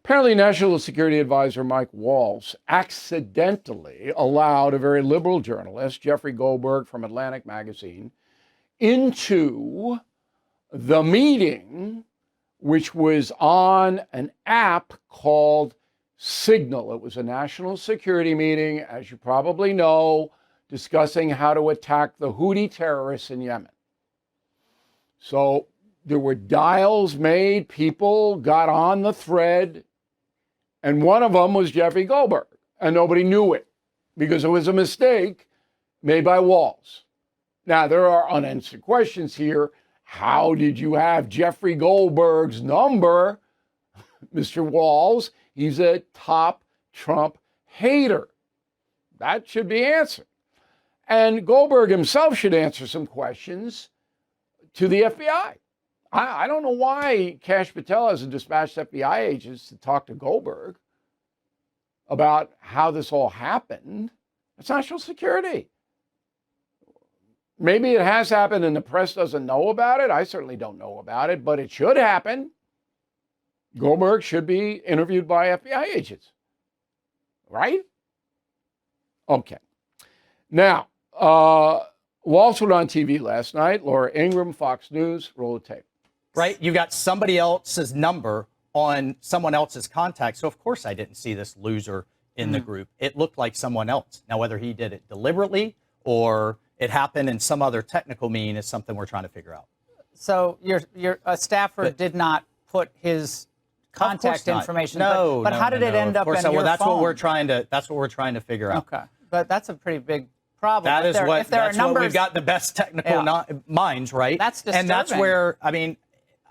Apparently, National Security Advisor Mike Waltz accidentally allowed a very liberal journalist, Jeffrey Goldberg from Atlantic Magazine, into the meeting, which was on an app called Signal. It was a national security meeting, as you probably know, discussing how to attack the Houthi terrorists in Yemen. So there were dials made, people got on the thread, and one of them was Jeffrey Goldberg, and nobody knew it because it was a mistake made by Waltz. Now, there are unanswered questions here. How did you have Jeffrey Goldberg's number? Mr. Waltz, he's a top Trump hater. That should be answered. And Goldberg himself should answer some questions to the FBI. I don't know why Kash Patel hasn't dispatched FBI agents to talk to Goldberg about how this all happened. It's national security. Maybe it has happened and the press doesn't know about it. I certainly don't know about it, but it should happen. Goldberg should be interviewed by FBI agents, right? Okay. Now, Waltz went on TV last night. Laura Ingraham, Fox News, roll the tape. Right? You got somebody else's number on someone else's contact. So, of course, I didn't see this loser in the group. It looked like someone else. Now, whether he did it deliberately or it happened in some other technical mean is something we're trying to figure out. So your staffer did not put his contact information. No, but how did it end up in your well, that's phone? what we're trying to figure out. Okay, but that's a pretty big problem. That is what, that's numbers, what we've got the best technical minds, right? That's disturbing. And that's where, I mean,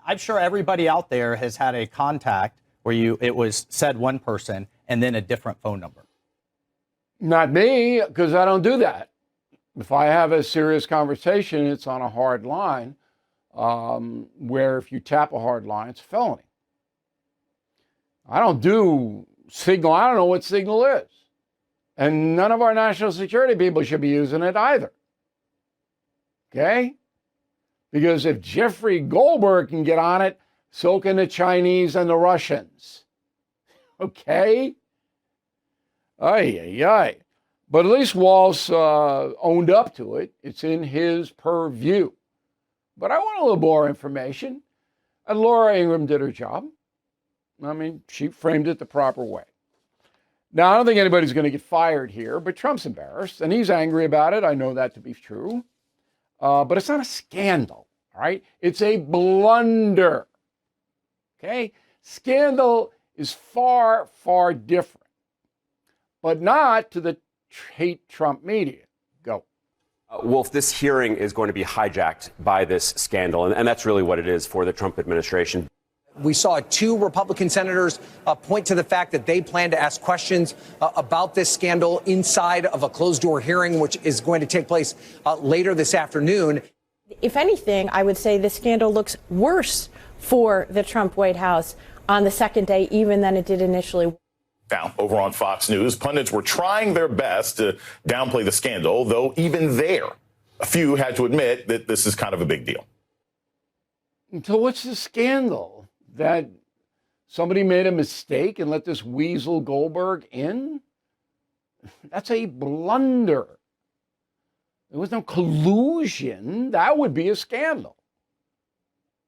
I'm sure everybody out there has had a contact where it was said one person and then a different phone number. Not me, because I don't do that. If I have a serious conversation, it's on a hard line, where if you tap a hard line, it's a felony. I don't do Signal. I don't know what Signal is. And none of our national security people should be using it either. Okay? Because if Jeffrey Goldberg can get on it, so can the Chinese and the Russians. Okay? Ay, ay, ay. But at least Waltz owned up to it. It's in his purview. But I want a little more information. And Laura Ingraham did her job. I mean, she framed it the proper way. Now, I don't think anybody's going to get fired here, but Trump's embarrassed, and he's angry about it. I know that to be true. But it's not a scandal, all right? It's a blunder, okay? Scandal is far, far different, but not to the hate Trump media. Go. Wolf, this hearing is going to be hijacked by this scandal, and that's really what it is for the Trump administration. We saw two Republican senators point to the fact that they plan to ask questions about this scandal inside of a closed-door hearing, which is going to take place later this afternoon. If anything, I would say the scandal looks worse for the Trump White House on the second day, even than it did initially. Now, over on Fox News, pundits were trying their best to downplay the scandal, though even there, a few had to admit that this is kind of a big deal. So what's the scandal? That somebody made a mistake and let this weasel Goldberg in? That's a blunder. There was no collusion. That would be a scandal.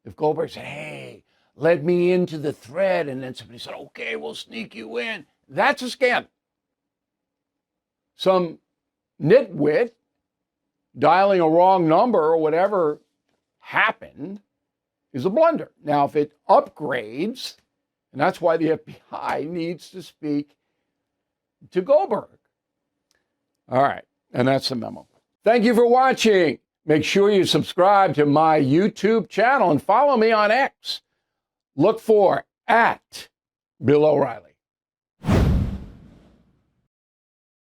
If Goldberg said, hey, let me into the thread, and then somebody said, okay, we'll sneak you in. That's a scandal. Some nitwit dialing a wrong number or whatever happened is a blunder. Now, if it upgrades, and that's why the FBI needs to speak to Goldberg. All right, and that's the memo. Thank you for watching. Make sure you subscribe to my YouTube channel and follow me on X. Look for @Bill O'Reilly.